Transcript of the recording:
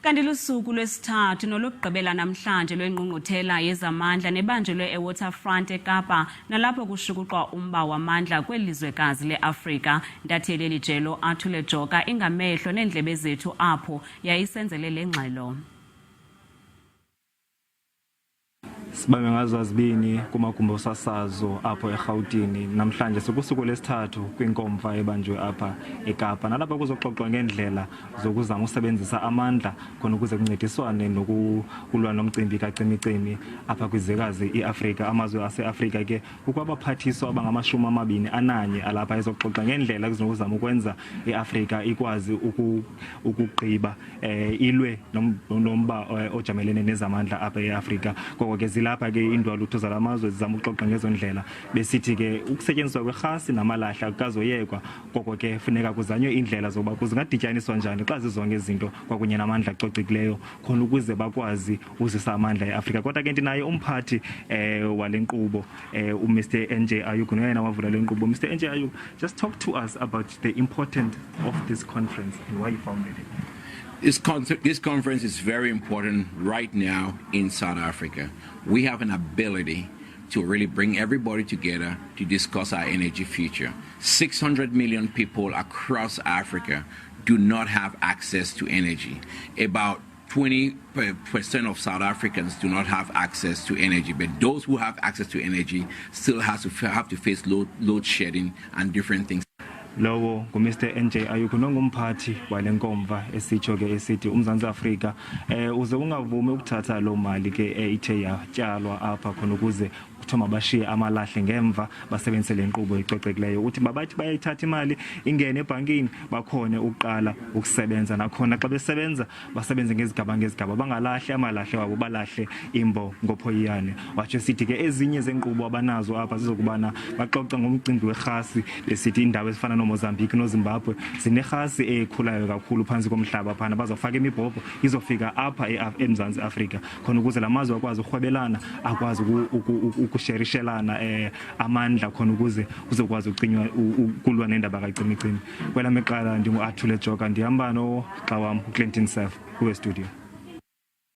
Kanti Lusuku lwesithathu nolokugqibela namhlanje lwengqungquthela yezamandla nebanjelwe eWaterfront eKapa nalapho kushukuxwa umba wamandla kwelilizwekazi leAfrica. Intatheli yelijelo uAtule Joka, ingamehlo neendlebe zethu apho, yaye isenzele lengxelo. Sibambe ngazo azibini kumagumbi osasazo apho eGauteng namhlanje sekusuku lwesithathu kwinkomfa ebanjwe apha eKapa nalapho kuzoxoxwa ngendlela zokuzama usebenzisa amandla khona ukuze kuncediswane nokulwa nomcimbi kacimicimi apha kwizwekazi iAfrica. Amazwe aseAfrica ke ukwabaphathiswa abangama-21 alapha ezoxoxa ngendlela kuzokuzama ukwenza iAfrica ikwazi ukugqiba ilwe nomba ojamelene nezamandla apha eAfrica. Koko ke lapha ke indwalutho zalamazwe zizama ukuxoxa ngezondlela besithi ke ukusetyenziswa kwerhasi namalahla kukazoyekwa. Koko ke funeka kuzanywe indlela zoba kuzingadityaniswa njani xa zizonke izinto kwakunye namandla acocekileyo khona ukuze bakwazi uzisa amandla eAfrica. Kodwa ke ndinaye umphathi wale nkqubo uMr NJ Ayuku noyena wavula le nkqubo. Mr NJ Ayuku, just talk to us about the importance of this conference and why you founded it. This conference is very important right now in South Africa. We have an ability to really bring everybody together to discuss our energy future. 600 million people across Africa do not have access to energy. About 20% of South Africans do not have access to energy, but those who have access to energy still have to face load shedding and different things. Lowo nguMr NJ Ayuku nongumphathi wale nkomfa esitsho ke esithi uMzantsi Afrika uze ungavumi ukuthatha lo mali ke ithe yatyalwa apha khona ukuze kuthoma bashiye amalahle ngemva basebenzise le nkqubo ecocekileyo. Uthi babathi bayayithatha imali ingene ebhankini bakhone ukuqala ukusebenza nakhona xa besebenza basebenze ngezigaba bangalahli amalahle wabo balahle imbo ngophoyiyane. Watsho sithi ke ezinye zenkqubo abanazo apha zizokubana baxoxa ngomcimbi werhasi besithi indawo ezifana Mozambique noZimbabwe zinerhasi ekhulayo kakhulu phansi komhlaba phana bazofaka imibhobho izofika apha eMzantsi Afrika khona ukuze lamazwe akwazi urhwebelana akwazi ukusherishelana amandla khona ukuze kuzokwazi ucinywa ukulwa nendaba kacimicimi. Kwela meqala ndinguAtule Joka, ndihamba noxa wam uClinton Sef kuwe studio.